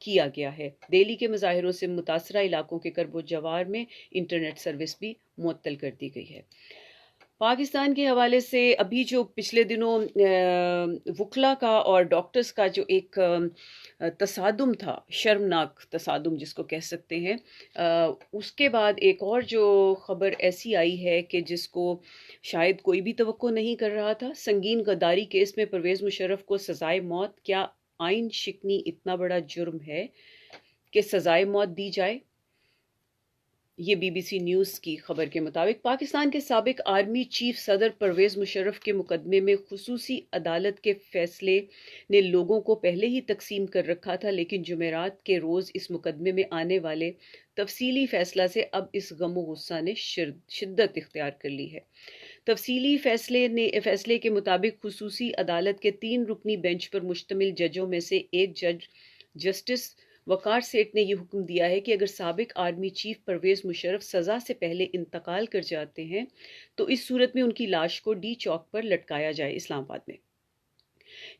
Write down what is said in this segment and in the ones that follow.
کیا گیا ہے۔ دہلی کے مظاہروں سے متاثرہ علاقوں کے کرب و جوار میں انٹرنیٹ سروس بھی معطل کر دی گئی ہے۔ پاکستان کے حوالے سے ابھی جو پچھلے دنوں وکلا کا اور ڈاکٹرز کا جو ایک تصادم تھا، شرمناک تصادم جس کو کہہ سکتے ہیں، اس کے بعد ایک اور جو خبر ایسی آئی ہے کہ جس کو شاید کوئی بھی توقع نہیں کر رہا تھا۔ سنگین غداری کیس میں پرویز مشرف کو سزائے موت، کیا آئین شکنی اتنا بڑا جرم ہے کہ سزائے موت دی جائے؟ یہ بی بی سی نیوز کی خبر کے مطابق پاکستان کے سابق آرمی چیف صدر پرویز مشرف کے مقدمے میں خصوصی عدالت کے فیصلے نے لوگوں کو پہلے ہی تقسیم کر رکھا تھا، لیکن جمعرات کے روز اس مقدمے میں آنے والے تفصیلی فیصلہ سے اب اس غم و غصہ نے شدت اختیار کر لی ہے۔ تفصیلی فیصلے کے مطابق خصوصی عدالت کے 3 رکنی بینچ پر مشتمل ججوں میں سے ایک جج جسٹس وقار سیٹھ نے یہ حکم دیا ہے کہ اگر سابق آرمی چیف پرویز مشرف سزا سے پہلے انتقال کر جاتے ہیں تو اس صورت میں ان کی لاش کو ڈی چوک پر لٹکایا جائے، اسلام آباد میں۔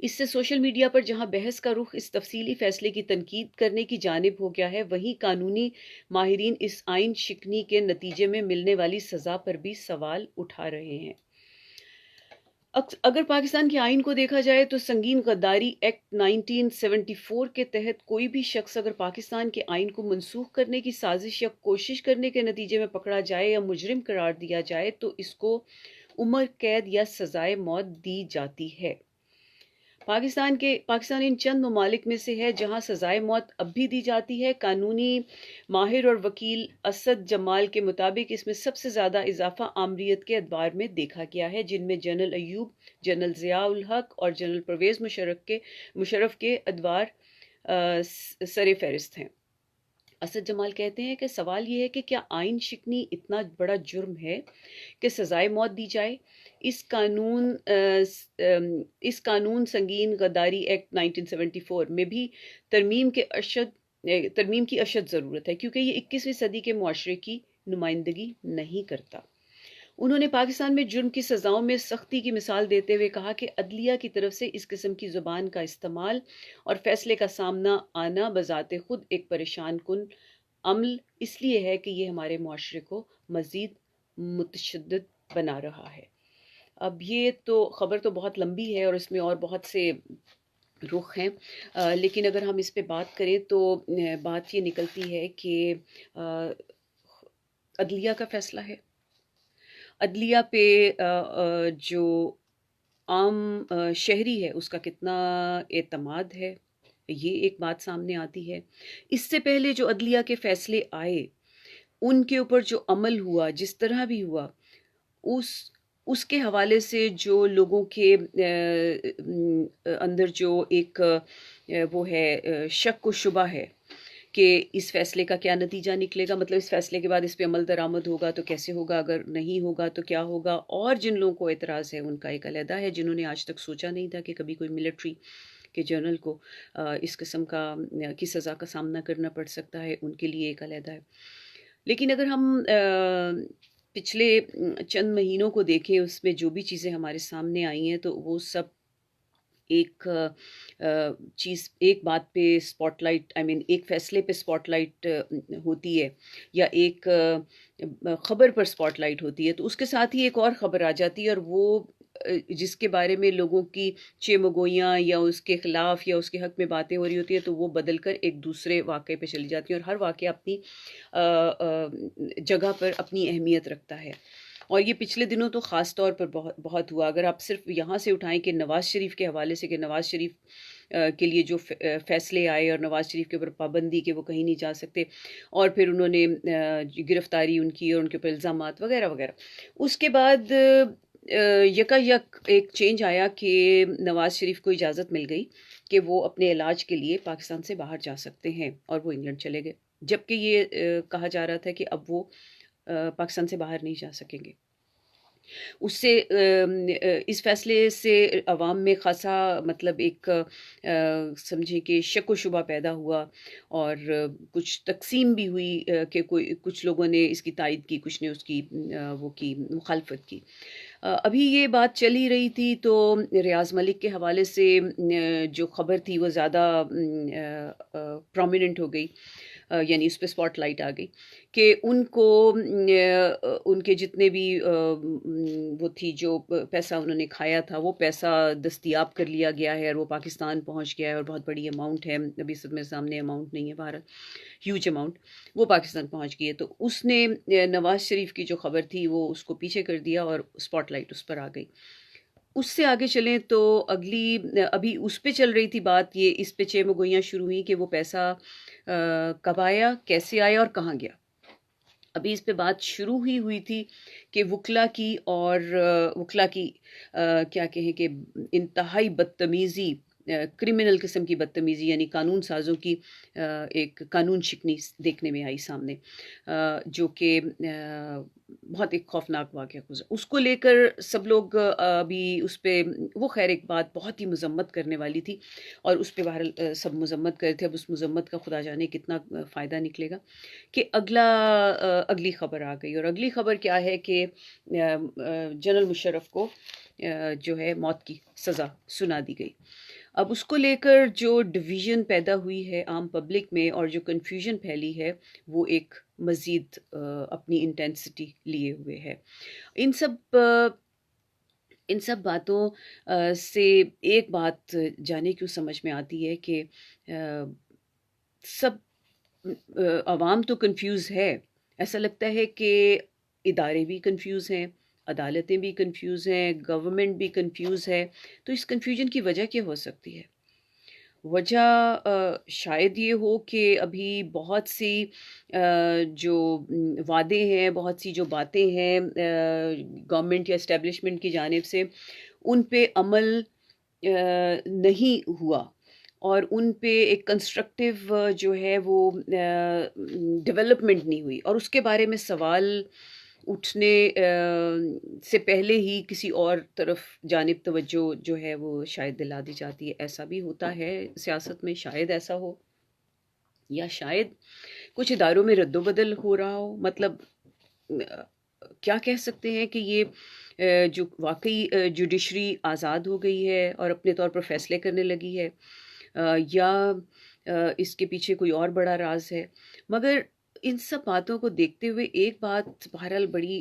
اس سے سوشل میڈیا پر جہاں بحث کا رخ اس تفصیلی فیصلے کی تنقید کرنے کی جانب ہو گیا ہے، وہیں قانونی ماہرین اس آئین شکنی کے نتیجے میں ملنے والی سزا پر بھی سوال اٹھا رہے ہیں۔ اگر پاکستان کے آئین کو دیکھا جائے تو سنگین غداری ایکٹ 1974 کے تحت کوئی بھی شخص اگر پاکستان کے آئین کو منسوخ کرنے کی سازش یا کوشش کرنے کے نتیجے میں پکڑا جائے یا مجرم قرار دیا جائے تو اس کو عمر قید یا سزائے موت دی جاتی ہے۔ پاکستان ان چند ممالک میں سے ہے جہاں سزائے موت اب بھی دی جاتی ہے۔ قانونی ماہر اور وکیل اسد جمال کے مطابق اس میں سب سے زیادہ اضافہ آمریت کے ادوار میں دیکھا گیا ہے، جن میں جنرل ایوب، جنرل ضیاء الحق اور جنرل پرویز مشرف کے ادوار سر فہرست ہیں۔ اسد جمال کہتے ہیں کہ سوال یہ ہے کہ کیا آئین شکنی اتنا بڑا جرم ہے کہ سزائے موت دی جائے؟ اس قانون سنگین غداری ایکٹ 1974 میں بھی ترمیم کی اشد ضرورت ہے، کیونکہ یہ 21ویں صدی کے معاشرے کی نمائندگی نہیں کرتا۔ انہوں نے پاکستان میں جرم کی سزاؤں میں سختی کی مثال دیتے ہوئے کہا کہ عدلیہ کی طرف سے اس قسم کی زبان کا استعمال اور فیصلے کا سامنا آنا بذات خود ایک پریشان کن عمل اس لیے ہے کہ یہ ہمارے معاشرے کو مزید متشدد بنا رہا ہے۔ اب یہ تو خبر تو بہت لمبی ہے اور اس میں اور بہت سے رخ ہیں، لیکن اگر ہم اس پہ بات کریں تو بات یہ نکلتی ہے کہ عدلیہ کا فیصلہ ہے۔ عدلیہ پہ جو عام شہری ہے اس کا کتنا اعتماد ہے، یہ ایک بات سامنے آتی ہے۔ اس سے پہلے جو عدلیہ کے فیصلے آئے ان کے اوپر جو عمل ہوا، جس طرح بھی ہوا، اس کے حوالے سے جو لوگوں کے اندر جو ایک وہ ہے شک و شبہ ہے کہ اس فیصلے کا کیا نتیجہ نکلے گا، مطلب اس فیصلے کے بعد اس پہ عمل درآمد ہوگا تو کیسے ہوگا، اگر نہیں ہوگا تو کیا ہوگا، اور جن لوگوں کو اعتراض ہے ان کا ایک علیحدہ ہے، جنہوں نے آج تک سوچا نہیں تھا کہ کبھی کوئی ملٹری کے جنرل کو اس قسم کی سزا کا سامنا کرنا پڑ سکتا ہے، ان کے لیے ایک علیحدہ ہے۔ لیکن اگر ہم پچھلے چند مہینوں کو دیکھیں، اس میں جو بھی چیزیں ہمارے سامنے آئی ہیں تو وہ سب ایک بات پہ اسپاٹ لائٹ ایک فیصلے پہ اسپاٹ لائٹ ہوتی ہے یا ایک خبر پر اسپاٹ لائٹ ہوتی ہے تو اس کے ساتھ ہی ایک اور خبر آ جاتی ہے، اور وہ جس کے بارے میں لوگوں کی چیمگوئیاں یا اس کے خلاف یا اس کے حق میں باتیں ہو رہی ہوتی ہیں تو وہ بدل کر ایک دوسرے واقعے پہ چلی جاتی ہیں، اور ہر واقعہ اپنی جگہ پر اپنی اہمیت رکھتا ہے۔ اور یہ پچھلے دنوں تو خاص طور پر بہت ہوا۔ اگر آپ صرف یہاں سے اٹھائیں کہ نواز شریف کے حوالے سے، کہ نواز شریف کے لیے جو فیصلے آئے اور نواز شریف کے اوپر پابندی کہ وہ کہیں نہیں جا سکتے، اور پھر انہوں نے گرفتاری ان کی اور ان کے اوپر الزامات وغیرہ وغیرہ، اس کے بعد یکا یک ایک چینج آیا کہ نواز شریف کو اجازت مل گئی کہ وہ اپنے علاج کے لیے پاکستان سے باہر جا سکتے ہیں، اور وہ انگلینڈ چلے گئے، جبکہ یہ کہا جا رہا تھا کہ اب وہ پاکستان سے باہر نہیں جا سکیں گے۔ اس فیصلے سے عوام میں خاصا مطلب ایک سمجھیں کہ شک و شبہ پیدا ہوا، اور کچھ تقسیم بھی ہوئی کہ کچھ لوگوں نے اس کی تائید کی، کچھ نے اس کی مخالفت کی۔ ابھی یہ بات چل ہی رہی تھی تو ریاض ملک کے حوالے سے جو خبر تھی وہ زیادہ پرومیننٹ ہو گئی، یعنی اس پہ اسپاٹ لائٹ آ گئی کہ ان کو ان کے جتنے بھی وہ تھی جو پیسہ انہوں نے کھایا تھا وہ پیسہ دستیاب کر لیا گیا ہے اور وہ پاکستان پہنچ گیا ہے، اور بہت بڑی اماؤنٹ ہے، ابھی سب میرے سامنے اماؤنٹ نہیں ہے، بہرحال ہیوج اماؤنٹ وہ پاکستان پہنچ گئی ہے۔ تو اس نے نواز شریف کی جو خبر تھی وہ اس کو پیچھے کر دیا اور اسپاٹ لائٹ اس پر آ گئی۔ اس سے آگے چلیں تو ابھی اس پہ چل رہی تھی بات، یہ اس پہ 6 گوئیاں شروع ہوئیں کہ وہ پیسہ کب آیا، کیسے آیا اور کہاں گیا۔ ابھی اس پہ بات شروع ہی ہوئی تھی کہ وکلا کی کیا کہیں کہ انتہائی بدتمیزی، کرمنل قسم کی بدتمیزی، یعنی قانون سازوں کی ایک قانون شکنی دیکھنے میں آئی سامنے، جو کہ بہت ایک خوفناک واقعہ گزرا۔ اس کو لے کر سب لوگ ابھی اس پہ، وہ خیر ایک بات بہت ہی مذمت کرنے والی تھی اور اس پہ بہرحال سب مذمت کرتے تھے۔ اب اس مذمت کا خدا جانے کتنا فائدہ نکلے گا کہ اگلی خبر آ گئی، اور اگلی خبر کیا ہے کہ جنرل مشرف کو جو ہے موت کی سزا سنا دی گئی۔ اب اس کو لے کر جو ڈویژن پیدا ہوئی ہے عام پبلک میں اور جو کنفیوژن پھیلی ہے وہ ایک مزید اپنی انٹینسٹی لیے ہوئے ہے۔ ان سب باتوں سے ایک بات جانے کیوں سمجھ میں آتی ہے کہ سب عوام تو کنفیوز ہے، ایسا لگتا ہے کہ ادارے بھی کنفیوز ہیں، عدالتیں بھی کنفیوز ہیں، گورنمنٹ بھی کنفیوز ہے۔ تو اس کنفیوژن کی وجہ کیا ہو سکتی ہے؟ وجہ شاید یہ ہو کہ ابھی بہت سی جو وعدے ہیں، بہت سی جو باتیں ہیں گورنمنٹ یا اسٹیبلشمنٹ کی جانب سے، ان پہ عمل نہیں ہوا اور ان پہ ایک کنسٹرکٹیو جو ہے وہ ڈیولپمنٹ نہیں ہوئی، اور اس کے بارے میں سوال اٹھنے سے پہلے ہی کسی اور طرف جانب توجہ جو ہے وہ شاید دلا دی جاتی ہے۔ ایسا بھی ہوتا ہے سیاست میں، شاید ایسا ہو، یا شاید کچھ اداروں میں رد و بدل ہو رہا ہو۔ مطلب کیا کہہ سکتے ہیں کہ یہ جو واقعی جوڈیشری آزاد ہو گئی ہے اور اپنے طور پر فیصلے کرنے لگی ہے، یا اس کے پیچھے کوئی اور بڑا راز ہے۔ مگر ان سب باتوں کو دیکھتے ہوئے ایک بات بہرحال بڑی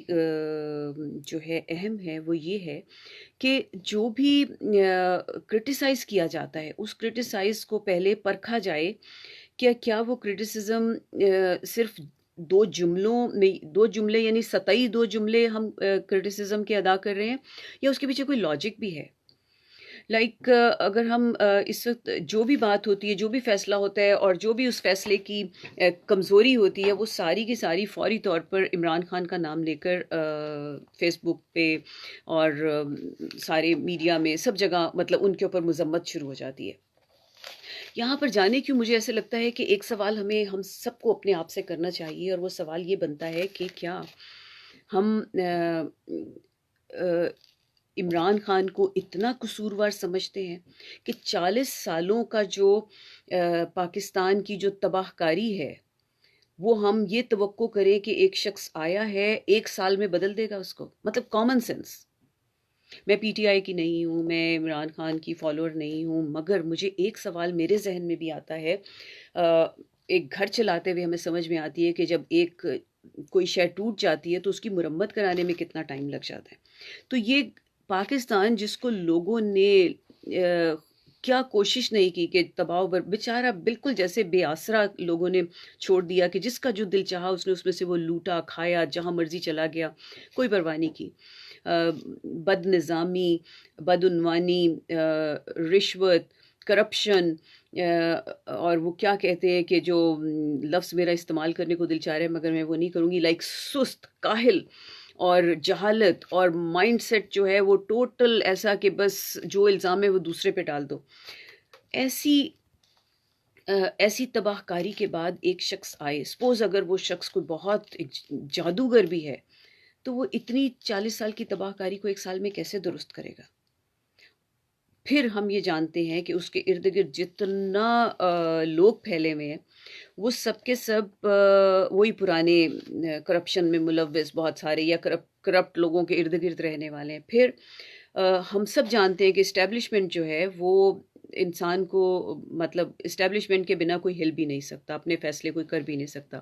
جو ہے اہم ہے، وہ یہ ہے کہ جو بھی کرٹیسائز کیا جاتا ہے اس کرٹیسائز کو پہلے پرکھا جائے کہ کیا وہ کرٹیسزم صرف دو جملے یعنی سطحی 2 جملے ہم کرٹیسزم کے ادا کر رہے ہیں، یا اس کے پیچھے کوئی لاجک بھی ہے۔ لائک اگر ہم اس وقت جو بھی بات ہوتی ہے، جو بھی فیصلہ ہوتا ہے اور جو بھی اس فیصلے کی کمزوری ہوتی ہے، وہ ساری کی ساری فوری طور پر عمران خان کا نام لے کر فیس بک پہ اور سارے میڈیا میں سب جگہ مطلب ان کے اوپر مذمت شروع ہو جاتی ہے۔ یہاں پر جانے کیوں مجھے ایسے لگتا ہے کہ ایک سوال ہم سب کو اپنے آپ سے کرنا چاہیے، اور وہ سوال یہ بنتا ہے کہ کیا ہم عمران خان کو اتنا قصوروار سمجھتے ہیں کہ 40 سالوں کا جو پاکستان کی جو تباہ کاری ہے وہ ہم یہ توقع کریں کہ ایک شخص آیا ہے 1 سال میں بدل دے گا اس کو؟ مطلب کامن سینس۔ میں پی ٹی آئی کی نہیں ہوں، میں عمران خان کی فالوور نہیں ہوں، مگر مجھے ایک سوال میرے ذہن میں بھی آتا ہے، ایک گھر چلاتے ہوئے ہمیں سمجھ میں آتی ہے کہ جب کوئی شے ٹوٹ جاتی ہے تو اس کی مرمت کرانے میں کتنا ٹائم لگ جاتا ہے۔ تو یہ پاکستان جس کو لوگوں نے کیا کوشش نہیں کی کہ تباہ بیچارہ بالکل جیسے بے آسرا لوگوں نے چھوڑ دیا کہ جس کا جو دل چاہا اس نے اس میں سے وہ لوٹا کھایا، جہاں مرضی چلا گیا، کوئی پرواہ نہیں کی۔ بد نظامی، بدعنوانی، رشوت، کرپشن، اور وہ کیا کہتے ہیں کہ جو لفظ میرا استعمال کرنے کو دل چاہ رہا ہے مگر میں وہ نہیں کروں گی، لائک سست، کاہل اور جہالت اور مائنڈ سیٹ جو ہے وہ ٹوٹل ایسا کہ بس جو الزام ہے وہ دوسرے پہ ڈال دو۔ ایسی تباہ کاری کے بعد ایک شخص آئے، سپوز اگر وہ شخص کوئی بہت جادوگر بھی ہے، تو وہ اتنی 40 سال کی تباہ کاری کو 1 سال میں کیسے درست کرے گا؟ پھر ہم یہ جانتے ہیں کہ اس کے ارد گرد جتنا لوگ پھیلے ہوئے ہیں وہ سب کے سب وہی پرانے کرپشن میں ملوث بہت سارے یا کرپٹ لوگوں کے ارد گرد رہنے والے ہیں. پھر ہم سب جانتے ہیں کہ اسٹیبلشمنٹ جو ہے وہ انسان کو مطلب اسٹیبلشمنٹ کے بنا کوئی ہل بھی نہیں سکتا, اپنے فیصلے کوئی کر بھی نہیں سکتا.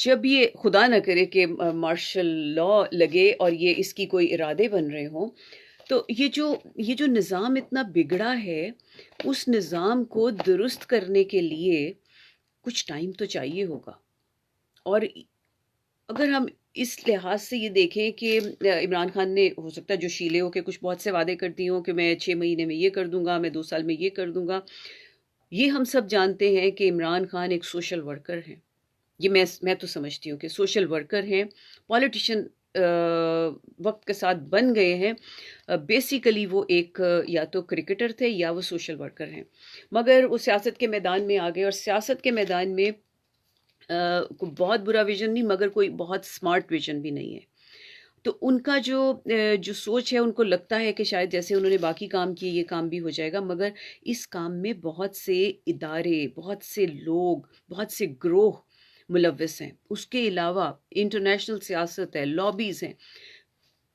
جب یہ خدا نہ کرے کہ مارشل لا لگے اور یہ اس کی کوئی ارادے بن رہے ہوں, تو یہ جو نظام اتنا بگڑا ہے, اس نظام کو درست کرنے کے لیے کچھ ٹائم تو چاہیے ہوگا. اور اگر ہم اس لحاظ سے یہ دیکھیں کہ عمران خان نے ہو سکتا ہے جو شیلے ہو کے کچھ بہت سے وعدے کرتی ہوں کہ میں 6 مہینے میں یہ کر دوں گا, میں 2 سال میں یہ کر دوں گا. یہ ہم سب جانتے ہیں کہ عمران خان ایک سوشل ورکر ہیں. یہ میں تو سمجھتی ہوں کہ سوشل ورکر ہیں, پولیٹیشین وقت کے ساتھ بن گئے ہیں. بیسیکلی وہ ایک یا تو کرکٹر تھے یا وہ سوشل ورکر ہیں, مگر وہ سیاست کے میدان میں آ گئے, اور سیاست کے میدان میں کوئی بہت برا ویژن نہیں مگر کوئی بہت سمارٹ ویژن بھی نہیں ہے. تو ان کا جو سوچ ہے, ان کو لگتا ہے کہ شاید جیسے انہوں نے باقی کام کیے یہ کام بھی ہو جائے گا, مگر اس کام میں بہت سے ادارے, بہت سے لوگ, بہت سے گروہ ملوث ہیں. اس کے علاوہ انٹرنیشنل سیاست ہے, لابیز ہیں.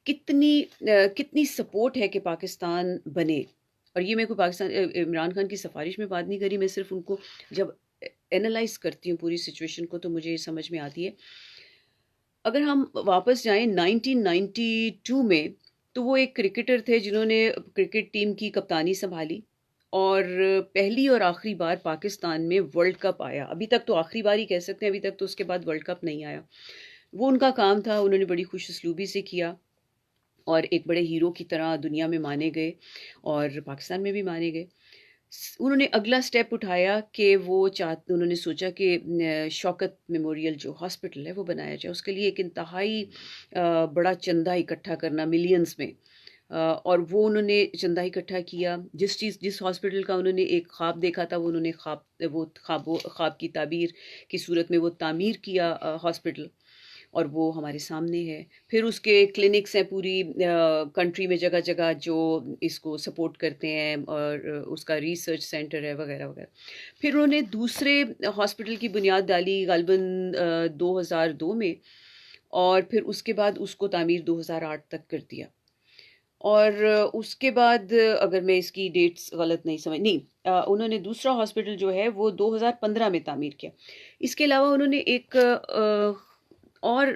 کتنی سپورٹ ہے کہ پاکستان بنے. اور یہ میں کوئی پاکستان عمران خان کی سفارش میں بات نہیں کری, میں صرف ان کو جب اینالائز کرتی ہوں پوری سچویشن کو تو مجھے یہ سمجھ میں آتی ہے. اگر ہم واپس جائیں 1992 میں, تو وہ ایک کرکٹر تھے جنہوں نے کرکٹ ٹیم کی کپتانی سنبھالی, اور پہلی اور آخری بار پاکستان میں ورلڈ کپ آیا. ابھی تک تو آخری بار ہی کہہ سکتے ہیں, ابھی تک تو اس کے بعد ورلڈ کپ نہیں آیا. وہ ان کا کام تھا, انہوں نے بڑی خوش اسلوبی سے کیا اور ایک بڑے ہیرو کی طرح دنیا میں مانے گئے اور پاکستان میں بھی مانے گئے. انہوں نے اگلا سٹیپ اٹھایا کہ انہوں نے سوچا کہ شوکت میموریل جو ہاسپٹل ہے وہ بنایا جائے. اس کے لیے ایک انتہائی بڑا چندہ اکٹھا کرنا ملینز میں, اور وہ انہوں نے چندہ اکٹھا کیا. جس ہاسپٹل کا انہوں نے ایک خواب دیکھا تھا, وہ انہوں نے خواب کی تعبیر کی صورت میں وہ تعمیر کیا ہاسپٹل, اور وہ ہمارے سامنے ہے. پھر اس کے کلینکس ہیں پوری کنٹری میں جگہ جگہ جو اس کو سپورٹ کرتے ہیں, اور اس کا ریسرچ سینٹر ہے وغیرہ وغیرہ. پھر انہوں نے دوسرے ہاسپٹل کی بنیاد ڈالی غالباً 2002 میں, اور پھر اس کے بعد اس کو تعمیر 2008 تک کر دیا. اور اس کے بعد اگر میں اس کی ڈیٹس غلط انہوں نے دوسرا ہاسپٹل جو ہے وہ 2015 میں تعمیر کیا. اس کے علاوہ انہوں نے ایک اور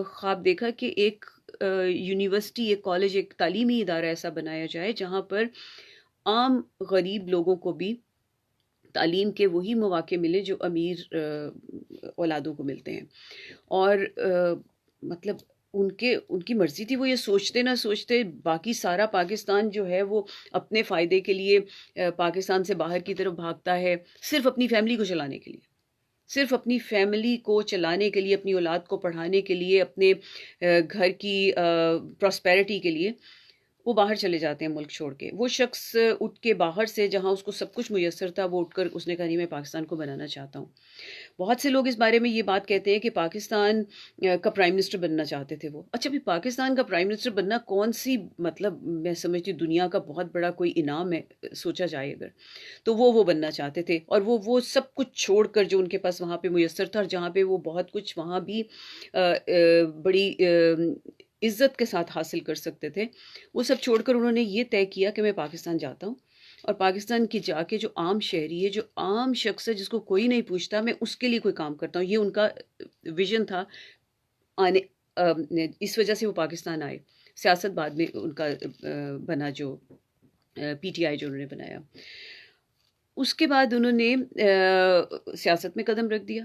خواب دیکھا کہ ایک یونیورسٹی, ایک کالج, ایک تعلیمی ادارہ ایسا بنایا جائے جہاں پر عام غریب لوگوں کو بھی تعلیم کے وہی مواقع ملے جو امیر اولادوں کو ملتے ہیں. اور مطلب ان کی مرضی تھی, وہ یہ سوچتے نہ سوچتے باقی سارا پاکستان جو ہے وہ اپنے فائدے کے لیے پاکستان سے باہر کی طرف بھاگتا ہے, صرف اپنی فیملی کو چلانے کے لیے, صرف اپنی فیملی کو چلانے کے لیے, اپنی اولاد کو پڑھانے کے لیے, اپنے گھر کی پراسپیرٹی کے لیے وہ باہر چلے جاتے ہیں ملک چھوڑ کے. وہ شخص اٹھ کے باہر سے جہاں اس کو سب کچھ میسر تھا, وہ اٹھ کر اس نے کہا نہیں میں پاکستان کو بنانا چاہتا ہوں. بہت سے لوگ اس بارے میں یہ بات کہتے ہیں کہ پاکستان کا پرائم منسٹر بننا چاہتے تھے وہ. اچھا, بھی پاکستان کا پرائم منسٹر بننا کون سی, مطلب میں سمجھتی دنیا کا بہت بڑا کوئی انعام ہے سوچا جائے اگر, تو وہ بننا چاہتے تھے. اور وہ سب کچھ چھوڑ کر جو ان کے پاس وہاں پہ میسر تھا, اور جہاں پہ وہ بہت کچھ وہاں بھی بڑی عزت کے ساتھ حاصل کر سکتے تھے, وہ سب چھوڑ کر انہوں نے یہ طے کیا کہ میں پاکستان جاتا ہوں, اور پاکستان کی جا کے جو عام شہری ہے, جو عام شخص ہے جس کو کوئی نہیں پوچھتا, میں اس کے لیے کوئی کام کرتا ہوں. یہ ان کا ویژن تھا. اس وجہ سے وہ پاکستان آئے. سیاست بعد میں ان کا بنا, جو پی ٹی آئی جو انہوں نے بنایا. اس کے بعد انہوں نے سیاست میں قدم رکھ دیا.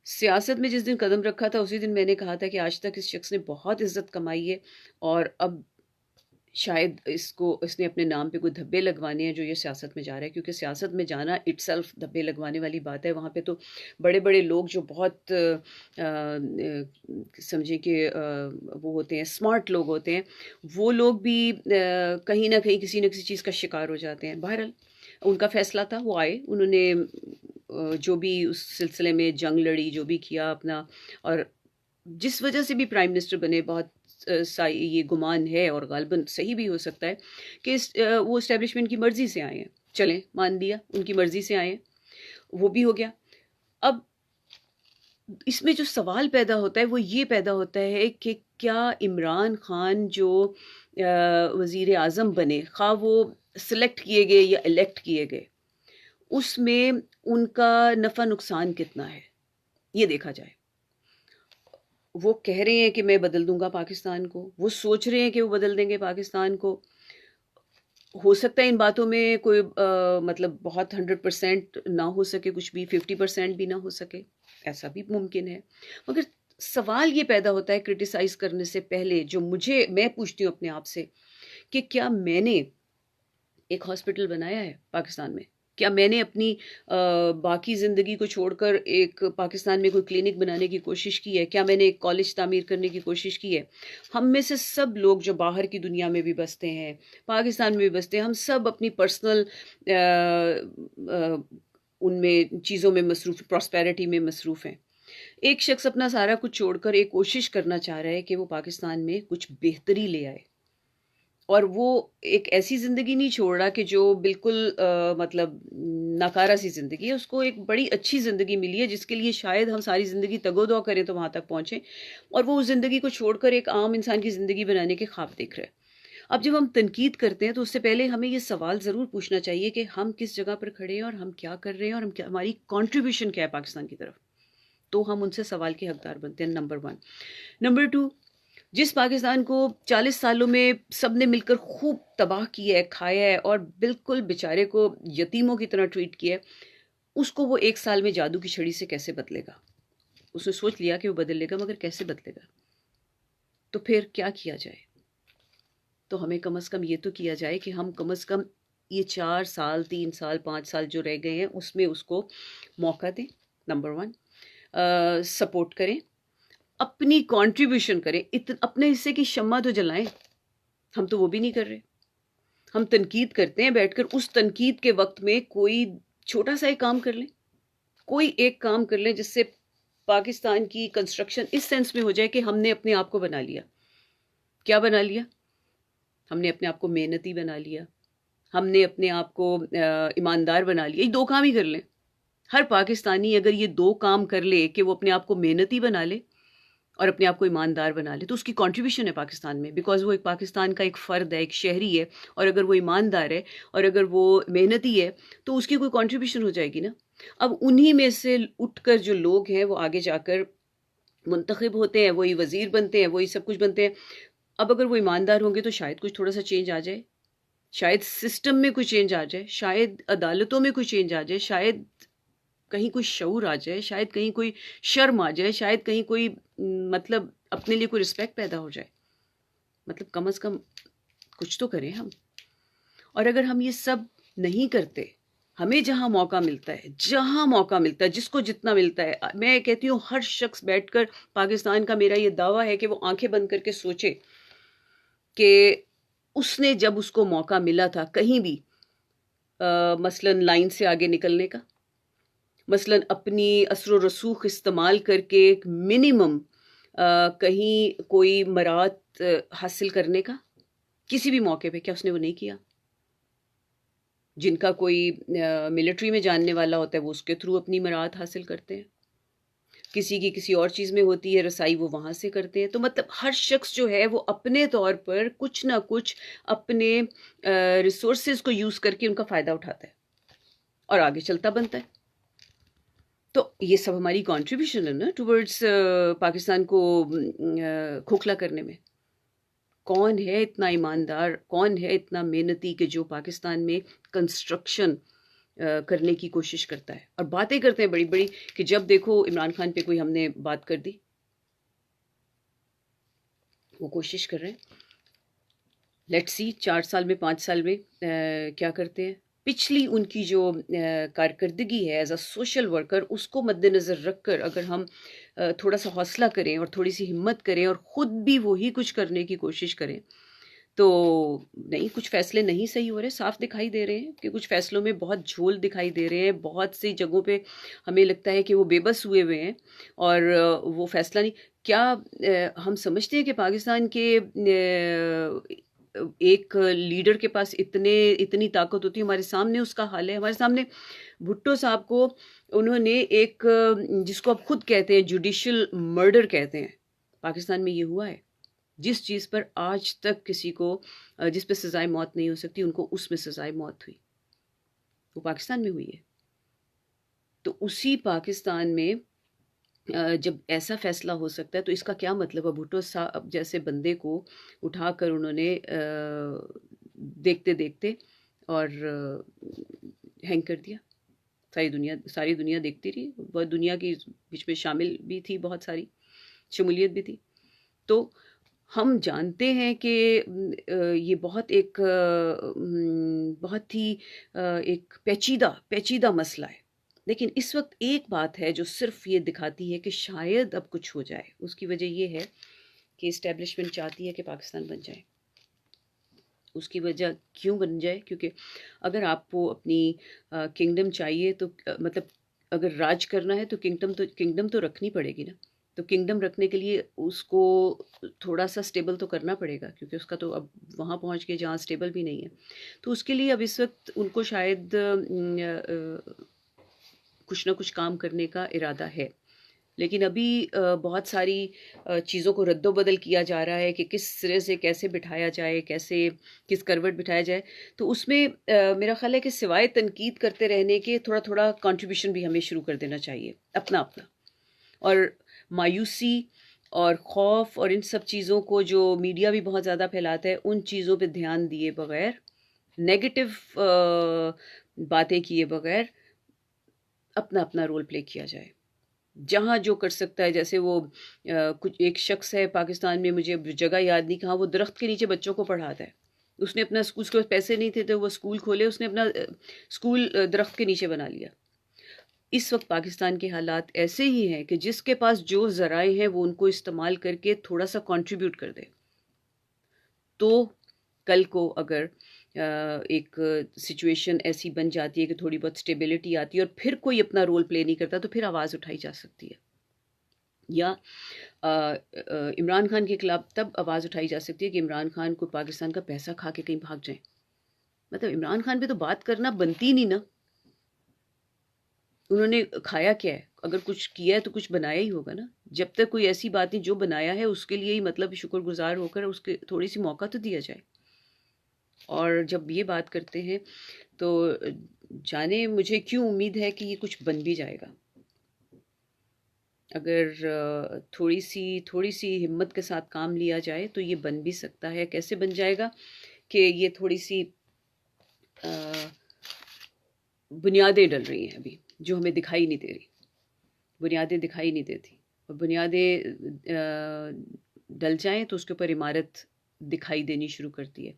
سیاست میں جس دن قدم رکھا تھا اسی دن میں نے کہا تھا کہ آج تک اس شخص نے بہت عزت کمائی ہے, اور اب شاید اس نے اپنے نام پہ کوئی دھبے لگوانے ہیں جو یہ سیاست میں جا رہا ہے, کیونکہ سیاست میں جانا اٹ سیلف دھبے لگوانے والی بات ہے. وہاں پہ تو بڑے بڑے لوگ جو بہت سمجھے کہ وہ ہوتے ہیں, اسمارٹ لوگ ہوتے ہیں, وہ لوگ بھی کہیں نہ کہیں کسی نہ کسی چیز کا شکار ہو جاتے ہیں. بہرحال ان کا فیصلہ تھا, وہ آئے, انہوں نے جو بھی اس سلسلے میں جنگ لڑی, جو بھی کیا اپنا, اور جس وجہ سے بھی پرائم منسٹر بنے, بہت یہ گمان ہے اور غالباً صحیح بھی ہو سکتا ہے کہ وہ اسٹیبلشمنٹ کی مرضی سے آئے ہیں. چلیں مان لیا ان کی مرضی سے آئے ہیں, وہ بھی ہو گیا. اب اس میں جو سوال پیدا ہوتا ہے وہ یہ پیدا ہوتا ہے کہ کیا عمران خان جو وزیر اعظم بنے, خواہ وہ سلیکٹ کیے گئے یا الیکٹ کیے گئے, اس میں ان کا نفع نقصان کتنا ہے یہ دیکھا جائے. وہ کہہ رہے ہیں کہ میں بدل دوں گا پاکستان کو, وہ سوچ رہے ہیں کہ وہ بدل دیں گے پاکستان کو. ہو سکتا ہے ان باتوں میں کوئی مطلب بہت 100% نہ ہو سکے, کچھ بھی 50% بھی نہ ہو سکے, ایسا بھی ممکن ہے. مگر سوال یہ پیدا ہوتا ہے کرٹیسائز کرنے سے پہلے, جو میں پوچھتی ہوں اپنے آپ سے, کہ کیا میں نے ایک ہاسپٹل بنایا ہے پاکستان میں؟ کیا میں نے اپنی باقی زندگی کو چھوڑ کر ایک پاکستان میں کوئی کلینک بنانے کی کوشش کی ہے؟ کیا میں نے ایک کالج تعمیر کرنے کی کوشش کی ہے؟ ہم میں سے سب لوگ جو باہر کی دنیا میں بھی بستے ہیں, پاکستان میں بھی بستے ہیں, ہم سب اپنی پرسنل ان میں چیزوں میں مصروف, پراسپیرٹی میں مصروف ہیں. ایک شخص اپنا سارا کچھ چھوڑ کر ایک کوشش کرنا چاہ رہا ہے کہ وہ پاکستان میں کچھ بہتری لے آئے, اور وہ ایک ایسی زندگی نہیں چھوڑ رہا کہ جو بالکل مطلب ناکارہ سی زندگی ہے. اس کو ایک بڑی اچھی زندگی ملی ہے جس کے لیے شاید ہم ساری زندگی تگ و دو کریں تو وہاں تک پہنچیں, اور وہ اس زندگی کو چھوڑ کر ایک عام انسان کی زندگی بنانے کے خواب دیکھ رہے ہیں. اب جب ہم تنقید کرتے ہیں تو اس سے پہلے ہمیں یہ سوال ضرور پوچھنا چاہیے کہ ہم کس جگہ پر کھڑے ہیں اور ہم کیا کر رہے ہیں, اور ہماری کنٹریبیوشن کیا ہے پاکستان کی طرف, تو ہم ان سے سوال کے حقدار بنتے ہیں. نمبر 1. نمبر 2, جس پاکستان کو 40 سالوں میں سب نے مل کر خوب تباہ کیا ہے, کھایا ہے, اور بالکل بیچارے کو یتیموں کی طرح ٹریٹ کیا ہے, اس کو وہ 1 سال میں جادو کی چھڑی سے کیسے بدلے گا؟ اس نے سوچ لیا کہ وہ بدلے گا, مگر کیسے بدلے گا؟ تو پھر کیا کیا جائے؟ تو ہمیں کم از کم یہ تو کیا جائے کہ ہم کم از کم یہ 4 سال 3 سال 5 سال جو رہ گئے ہیں اس میں اس کو موقع دیں. نمبر 1, سپورٹ کریں, اپنی کنٹریبیوشن کریں, اپنے حصے کی شمع تو جلائیں. ہم تو وہ بھی نہیں کر رہے. ہم تنقید کرتے ہیں بیٹھ کر, اس تنقید کے وقت میں کوئی چھوٹا سا ایک کام کر لیں, کوئی ایک کام کر لیں جس سے پاکستان کی کنسٹرکشن اس سینس میں ہو جائے کہ ہم نے اپنے آپ کو بنا لیا. کیا بنا لیا؟ ہم نے اپنے آپ کو محنتی بنا لیا, ہم نے اپنے آپ کو ایماندار بنا لیا. یہ 2 کام ہی کر لیں. ہر پاکستانی اگر یہ 2 کام کر لے کہ وہ اپنے آپ کو محنتی بنا لے اور اپنے آپ کو ایماندار بنا لے, تو اس کی کنٹریبیوشن ہے پاکستان میں, بیکاز وہ ایک پاکستان کا ایک فرد ہے, ایک شہری ہے, اور اگر وہ ایماندار ہے اور اگر وہ محنتی ہے تو اس کی کوئی کنٹریبیوشن ہو جائے گی نا. اب انہی میں سے اٹھ کر جو لوگ ہیں وہ آگے جا کر منتخب ہوتے ہیں, وہی وزیر بنتے ہیں, وہی سب کچھ بنتے ہیں. اب اگر وہ ایماندار ہوں گے تو شاید کچھ تھوڑا سا چینج آ جائے, شاید سسٹم میں کوئی چینج آ جائے, شاید عدالتوں میں کوئی چینج آ جائے, شاید کہیں کوئی شعور آ جائے, شاید کہیں کوئی شرم آ جائے, شاید کہیں کوئی مطلب اپنے لیے کوئی رسپیکٹ پیدا ہو جائے. مطلب کم از کم کچھ تو کریں ہم. اور اگر ہم یہ سب نہیں کرتے, ہمیں جہاں موقع ملتا ہے, جس کو جتنا ملتا ہے, میں کہتی ہوں ہر شخص بیٹھ کر, پاکستان کا میرا یہ دعویٰ ہے کہ وہ آنکھیں بند کر کے سوچے کہ اس نے جب اس کو موقع ملا تھا کہیں بھی مثلاً لائن سے آگے نکلنے کا, مثلاً اپنی اثر و رسوخ استعمال کر کے ایک منیمم کہیں کوئی مراحت حاصل کرنے کا, کسی بھی موقع پہ, کیا اس نے وہ نہیں کیا؟ جن کا کوئی ملٹری میں جاننے والا ہوتا ہے وہ اس کے تھرو اپنی مراحت حاصل کرتے ہیں, کسی کی کسی اور چیز میں ہوتی ہے رسائی, وہ وہاں سے کرتے ہیں. تو مطلب ہر شخص جو ہے وہ اپنے طور پر کچھ نہ کچھ اپنے ریسورسز کو یوز کر کے ان کا فائدہ اٹھاتا ہے اور آگے چلتا بنتا ہے. تو یہ سب ہماری کنٹریبیوشن ہے نا ٹورڈز پاکستان کو کھوکھلا کرنے میں. کون ہے اتنا ایماندار, کون ہے اتنا محنتی کہ جو پاکستان میں کنسٹرکشن کرنے کی کوشش کرتا ہے؟ اور باتیں کرتے ہیں بڑی بڑی کہ جب دیکھو عمران خان پہ کوئی ہم نے بات کر دی, وہ کوشش کر رہے ہیں. لیٹس سی 4 سال میں 5 سال میں کیا کرتے ہیں. پچھلی ان کی جو کارکردگی ہے ایز اے سوشل ورکر, اس کو مد نظر رکھ کر اگر ہم تھوڑا سا حوصلہ کریں اور تھوڑی سی ہمت کریں اور خود بھی وہی کچھ کرنے کی کوشش کریں, تو نہیں، کچھ فیصلے نہیں صحیح ہو رہے، صاف دکھائی دے رہے ہیں کہ کچھ فیصلوں میں بہت جھول دکھائی دے رہے ہیں، بہت سی جگہوں پہ ہمیں لگتا ہے کہ وہ بے بس ہوئے ہوئے ہیں اور وہ فیصلہ نہیں کیا ہم سمجھتے ہیں کہ پاکستان کے ایک لیڈر کے پاس اتنی طاقت ہوتی ہے. ہمارے سامنے اس کا حال ہے، ہمارے سامنے بھٹو صاحب کو انہوں نے ایک جس کو آپ خود کہتے ہیں جوڈیشل مرڈر کہتے ہیں، پاکستان میں یہ ہوا ہے. جس چیز پر آج تک کسی کو جس پہ سزائے موت نہیں ہو سکتی، ان کو اس میں سزائے موت ہوئی، وہ پاکستان میں ہوئی ہے. تو اسی پاکستان میں جب ایسا فیصلہ ہو سکتا ہے تو اس کا کیا مطلب ہے؟ بھٹو صاحب جیسے بندے کو اٹھا کر انہوں نے دیکھتے دیکھتے اور ہینگ کر دیا. ساری دنیا دیکھتی رہی، بہت دنیا کی بیچ میں شامل بھی تھی، بہت ساری شمولیت بھی تھی. تو ہم جانتے ہیں کہ یہ بہت ہی ایک پیچیدہ مسئلہ ہے. لیکن اس وقت ایک بات ہے جو صرف یہ دکھاتی ہے کہ شاید اب کچھ ہو جائے. اس کی وجہ یہ ہے کہ اسٹیبلشمنٹ چاہتی ہے کہ پاکستان بن جائے. اس کی وجہ کیوں بن جائے؟ کیونکہ اگر آپ کو اپنی کنگڈم چاہیے تو مطلب اگر راج کرنا ہے تو کنگڈم تو رکھنی پڑے گی نا. تو کنگڈم رکھنے کے لیے اس کو تھوڑا سا سٹیبل تو کرنا پڑے گا، کیونکہ اس کا تو اب وہاں پہنچ کے جہاں سٹیبل بھی نہیں ہے. تو اس کے لیے اب اس وقت ان کو شاید کچھ نہ کچھ کام کرنے کا ارادہ ہے. لیکن ابھی بہت ساری چیزوں کو رد و بدل کیا جا رہا ہے کہ کس سرے سے کیسے بٹھایا جائے، کس کروٹ بٹھایا جائے. تو اس میں میرا خیال ہے کہ سوائے تنقید کرتے رہنے کے تھوڑا تھوڑا کنٹریبیوشن بھی ہمیں شروع کر دینا چاہیے اپنا. اور مایوسی اور خوف اور ان سب چیزوں کو جو میڈیا بھی بہت زیادہ پھیلاتا ہے، ان چیزوں پہ دھیان دیے بغیر، نیگیٹو باتیں کیے بغیر اپنا رول پلے کیا جائے. جہاں جو کر سکتا ہے، جیسے وہ کچھ ایک شخص ہے پاکستان میں، مجھے جگہ یاد نہیں کہاں، وہ درخت کے نیچے بچوں کو پڑھاتا ہے. اس نے اپنا اسکول، اس کے پاس پیسے نہیں تھے تو وہ اسکول کھولے، اس نے اپنا اسکول درخت کے نیچے بنا لیا. اس وقت پاکستان کے حالات ایسے ہی ہیں کہ جس کے پاس جو ذرائع ہیں وہ ان کو استعمال کر کے تھوڑا سا کنٹریبیوٹ کر دے، تو کل کو اگر ایک سچویشن ایسی بن جاتی ہے کہ تھوڑی بہت سٹیبلٹی آتی ہے اور پھر کوئی اپنا رول پلے نہیں کرتا، تو پھر آواز اٹھائی جا سکتی ہے. یا عمران خان کے خلاف تب آواز اٹھائی جا سکتی ہے کہ عمران خان کو پاکستان کا پیسہ کھا کے کہیں بھاگ جائیں. مطلب عمران خان پہ تو بات کرنا بنتی نہیں نا. انہوں نے کھایا کیا ہے؟ اگر کچھ کیا ہے تو کچھ بنایا ہی ہوگا نا. جب تک کوئی ایسی بات نہیں، جو بنایا ہے اس کے لیے ہی مطلب شکر گزار ہو کر اس کے تھوڑی سی موقع تو دیا جائے. اور جب یہ بات کرتے ہیں تو جانے مجھے کیوں امید ہے کہ یہ کچھ بن بھی جائے گا. اگر تھوڑی سی ہمت کے ساتھ کام لیا جائے تو یہ بن بھی سکتا ہے. کیسے بن جائے گا؟ کہ یہ تھوڑی سی بنیادیں ڈل رہی ہیں ابھی جو ہمیں دکھائی نہیں دے رہی. بنیادیں دکھائی نہیں دیتی، اور بنیادیں ڈل جائیں تو اس کے اوپر عمارت دکھائی دینی شروع کرتی ہے.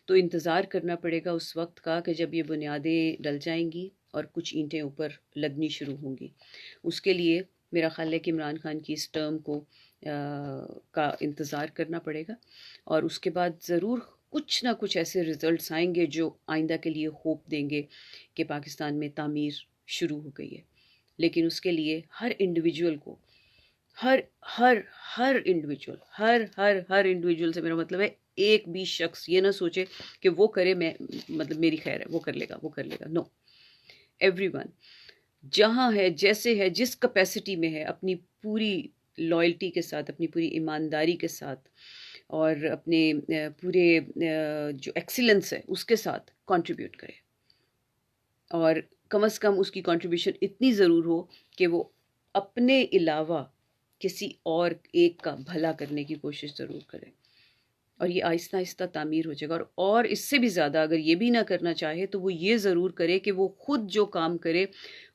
تو انتظار کرنا پڑے گا اس وقت کا کہ جب یہ بنیادیں ڈل جائیں گی اور کچھ اینٹیں اوپر لگنی شروع ہوں گی. اس کے لیے میرا خیال ہے کہ عمران خان کی اس ٹرم کا انتظار کرنا پڑے گا، اور اس کے بعد ضرور کچھ نہ کچھ ایسے ریزلٹس آئیں گے جو آئندہ کے لیے ہوپ دیں گے کہ پاکستان میں تعمیر شروع ہو گئی ہے. لیکن اس کے لیے ہر انڈیویجول کو، ہر انڈیویجول سے میرا مطلب ہے ایک بھی شخص یہ نہ سوچے کہ وہ کرے، میں مطلب میری خیر ہے، وہ کر لے گا. نو، ایوری ون جہاں ہے، جیسے ہے، جس کیپیسٹی میں ہے، اپنی پوری لائلٹی کے ساتھ، اپنی پوری ایمانداری کے ساتھ، اور اپنے پورے جو ایکسیلنس ہے اس کے ساتھ کنٹریبیوٹ کرے. اور کم از کم اس کی کنٹریبیوشن اتنی ضرور ہو کہ وہ اپنے علاوہ کسی اور ایک کا بھلا کرنے کی کوشش ضرور کرے. اور یہ آہستہ آہستہ تعمیر ہو جائے گا. اور اس سے بھی زیادہ اگر یہ بھی نہ کرنا چاہے تو وہ یہ ضرور کرے کہ وہ خود جو کام کرے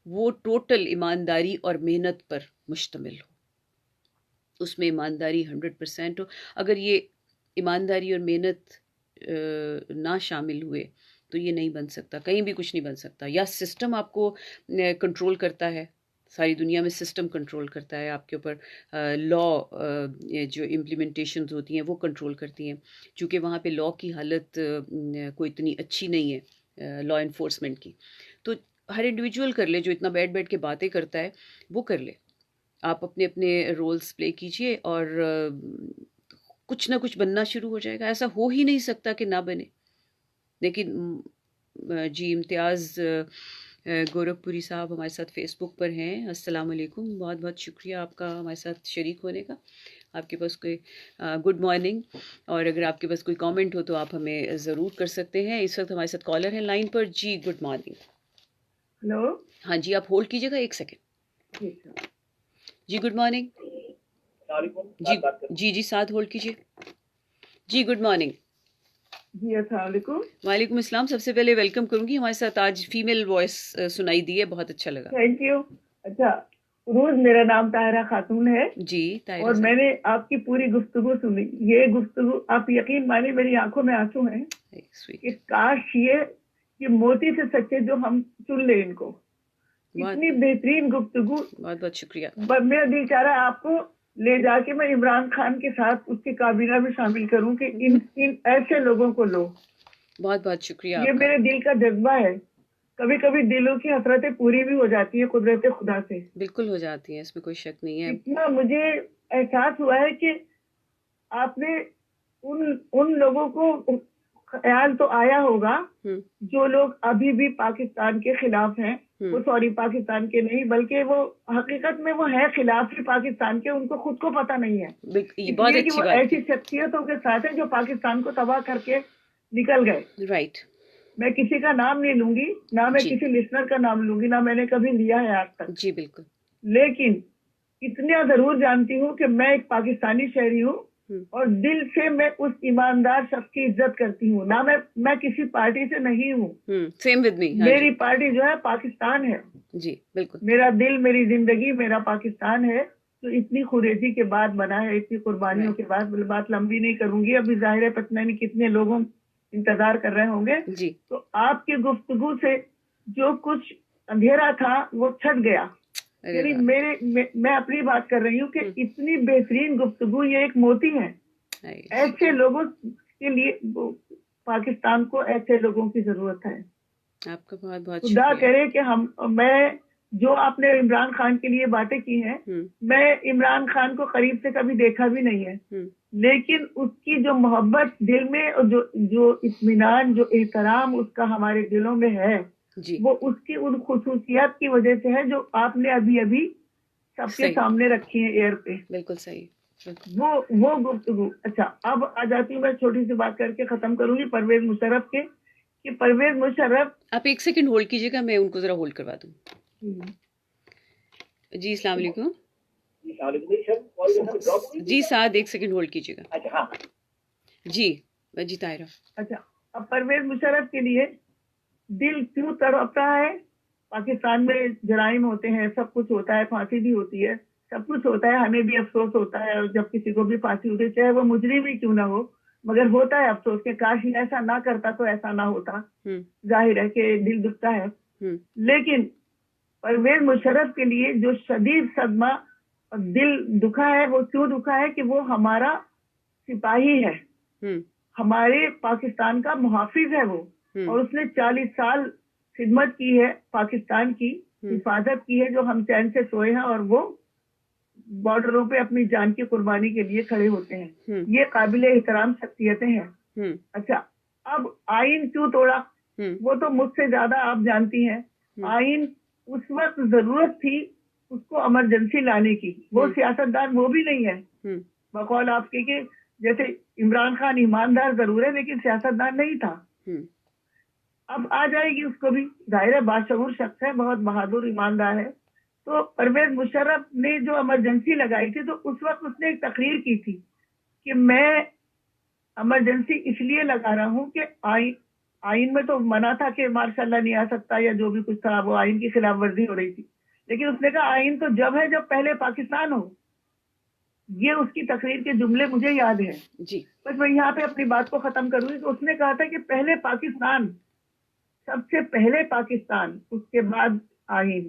وہ ٹوٹل ایمانداری اور محنت پر مشتمل ہو. اس میں ایمانداری 100% ہو. اگر یہ ایمانداری اور محنت نہ شامل ہوئے تو یہ نہیں بن سکتا، کہیں بھی کچھ نہیں بن سکتا. یا سسٹم آپ کو کنٹرول کرتا ہے ساری دنیا میں سسٹم کنٹرول کرتا ہے آپ کے اوپر. لا جو امپلیمنٹیشنز ہوتی ہیں وہ کنٹرول کرتی ہیں، چونکہ وہاں پہ لا کی حالت کوئی اتنی اچھی نہیں ہے لا انفورسمنٹ کی. تو ہر انڈیویجول کر لے جو اتنا بیٹھ بیٹھ کے باتیں کرتا ہے وہ کر لے. آپ اپنے اپنے رولز پلے کیجئے اور کچھ نہ کچھ بننا شروع ہو جائے گا. ایسا ہو ہی نہیں سکتا کہ نہ بنے. لیکن جی امتیاز گورکھپوری صاحب ہمارے ساتھ فیس بک پر ہیں. السلام علیکم، بہت بہت شکریہ آپ کا ہمارے ساتھ شریک ہونے کا. آپ کے پاس کوئی گڈ مارننگ، اور اگر آپ کے پاس کوئی کامنٹ ہو تو آپ ہمیں ضرور کر سکتے ہیں. اس وقت ہمارے ساتھ کالر ہیں لائن پر. جی گڈ مارننگ. ہلو. ہاں جی آپ ہولڈ کیجیے گا 1 سیکنڈ. جی گڈ مارننگ. جی ساتھ ہولڈ کیجیے. جی گڈ مارننگ. جی السلام علیکم. وعلیکم السلام. سب سے پہلے ویلکم کروں گی. ہمارے ساتھ آج فیمیل وائس سنائی دی ہے، بہت اچھا لگا. Thank you. اچھا روز، میرا نام طاہرہ خاتون ہے. جی طاہرہ اور صاحب. میں نے آپ کی پوری گفتگو سنی. یہ گفتگو آپ یقین مانے میری آنکھوں میں آنسو ہیں کہ سویٹ. کاش یہ موتی سے سچے جو ہم چن لیں ان کو. اتنی بہترین گفتگو. بہت بہت شکریہ. میرا دل چاہ رہا ہے آپ کو لے جا کے میں عمران خان کے ساتھ اس کی کابینہ میں شامل کروں کہ ان ایسے لوگوں کو لو. بہت بہت شکریہ. یہ میرے دل کا جذبہ ہے. کبھی کبھی دلوں کی حسرتیں پوری بھی ہو جاتی ہیں قدرت خدا سے. بالکل ہو جاتی ہیں، اس میں کوئی شک نہیں ہے. اتنا مجھے احساس ہوا ہے کہ آپ نے ان لوگوں کو خیال تو آیا ہوگا جو لوگ ابھی بھی پاکستان کے خلاف ہیں. وہ سوری پاکستان کے نہیں بلکہ وہ حقیقت میں وہ ہے خلاف ہی پاکستان کے. ان کو خود کو پتہ نہیں ہے. بہت اچھی بات. ایسی شخصیتوں کے ساتھ ہیں جو پاکستان کو تباہ کر کے نکل گئے. رائٹ. میں کسی کا نام نہیں لوں گی، نہ میں کسی لسنر کا نام لوں گی، نہ میں نے کبھی لیا ہے آج تک. جی بالکل. لیکن اتنا ضرور جانتی ہوں کہ میں ایک پاکستانی شہری ہوں اور دل سے میں اس ایماندار شخص کی عزت کرتی ہوں. نہ میں کسی پارٹی سے نہیں ہوں. Same with me. میری پارٹی جو ہے پاکستان ہے. جی بالکل. میرا دل، میری زندگی، میرا پاکستان ہے. تو اتنی خوریزی کے بعد بنا ہے، اتنی قربانیوں کے بعد. بات لمبی نہیں کروں گی. ابھی ظاہر ہے پتہ نہیں کتنے لوگوں انتظار کر رہے ہوں گے. جی. تو آپ کی گفتگو سے جو کچھ اندھیرا تھا وہ چھٹ گیا. یعنی میں اپنی بات کر رہی ہوں کہ اتنی بہترین گفتگو، یہ ایک موتی ہے. ایسے لوگوں کے لیے پاکستان کو ایسے لوگوں کی ضرورت ہے. آپ کا بہت بہت خدا کرے کہ میں جو آپ نے عمران خان کے لیے باتیں کی ہیں، میں عمران خان کو قریب سے کبھی دیکھا بھی نہیں ہے، لیکن اس کی جو محبت دل میں اور جو اطمینان، جو احترام اس کا ہمارے دلوں میں ہے، وہ اس کی ان خصوصیات کی وجہ سے ہے جو آپ نے ابھی سب کے سامنے رکھی ہیں ایئر پہ. بالکل صحیح. وہ گفتگو. اچھا اب آ جاتی ہوں، میں چھوٹی سی بات کر کے ختم کروں گی پرویز مشرف کے. کہ پرویز مشرف، آپ 1 سیکنڈ ہولڈ کیجیے گا، میں ان کو ذرا ہولڈ کروا دوں. جی السلام علیکم. جی ساتھ 1 سیکنڈ ہولڈ کیجیے گا. جی طاہرہ. اچھا اب پرویز مشرف کے لیے دل کیوں تڑپتا ہے؟ پاکستان میں جرائم ہوتے ہیں، سب کچھ ہوتا ہے، پھانسی بھی ہوتی ہے، سب کچھ ہوتا ہے. ہمیں بھی افسوس ہوتا ہے اور جب کسی کو بھی پھانسی ہوتی ہے، چاہے وہ مجرم ہی کیوں نہ ہو، مگر ہوتا ہے افسوس کہ کاش ایسا نہ کرتا تو ایسا نہ ہوتا. ظاہر ہے کہ دل دکھتا ہے. لیکن پرویز مشرف کے لیے جو شدید صدمہ اور دل دکھا ہے، وہ کیوں دکھا ہے کہ وہ ہمارا سپاہی ہے، ہمارے پاکستان کا محافظ ہے وہ. اور اس نے 40 سال خدمت کی ہے، پاکستان کی حفاظت کی ہے، جو ہم چین سے سوئے ہیں اور وہ بارڈروں پہ اپنی جان کی قربانی کے لیے کھڑے ہوتے ہیں. یہ قابل احترام شخصیتیں ہیں. اچھا اب آئین کیوں توڑا؟ وہ تو مجھ سے زیادہ آپ جانتی ہیں. آئین اس وقت ضرورت تھی اس کو ایمرجنسی لانے کی. وہ سیاستدان وہ بھی نہیں ہے بقول آپ کے کہ جیسے عمران خان ایماندار ضرور ہے لیکن سیاستدان نہیں تھا. اب آ جائے گی اس کو بھی، ظاہر باشعور شخص ہے، بہت بہادر ایماندار ہے. تو پرویز مشرف نے جو ایمرجنسی لگائی تھی تو اس وقت اس نے ایک تقریر کی تھی کہ میں ایمرجنسی اس لیے لگا رہا ہوں کہ آئین میں تو منع تھا کہ ماشاء اللہ نہیں آ سکتا یا جو بھی کچھ تھا، وہ آئین کی خلاف ورزی ہو رہی تھی، لیکن اس نے کہا آئین تو جب ہے جب پہلے پاکستان ہو. یہ اس کی تقریر کے جملے مجھے یاد ہیں. بس میں یہاں پہ اپنی بات کو ختم کروں گی. تو اس نے کہا تھا کہ پہلے پاکستان، سب سے پہلے پاکستان، اس کے بعد آئین.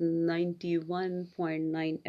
91.9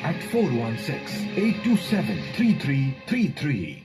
at 416-827-3333.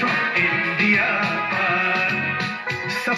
from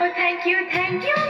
thank you,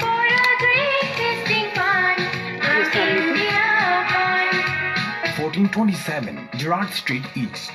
for a great tasting pan. India pan. 1427 Gerrard Street East।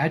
at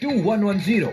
2110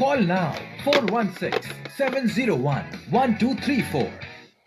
Call now 416-701-1234.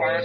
5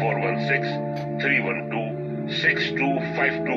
416-312-6252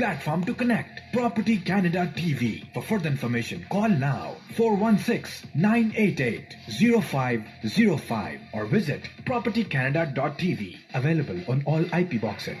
platform to connect. Property Canada TV. For further information, call now 416-988-0505 or visit propertycanada.tv. Available on all IP boxes.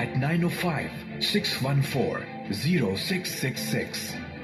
at 905-614-0666,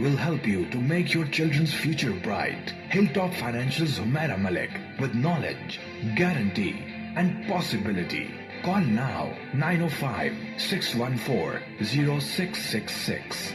will help you to make your children's future bright. Hilltop Financial's Humaira Malik, with knowledge, guarantee and possibility. Call now 905-614-0666.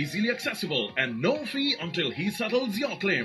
easily accessible and no fee until he settles your claim.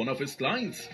one of his clients.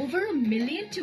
Over $1 million to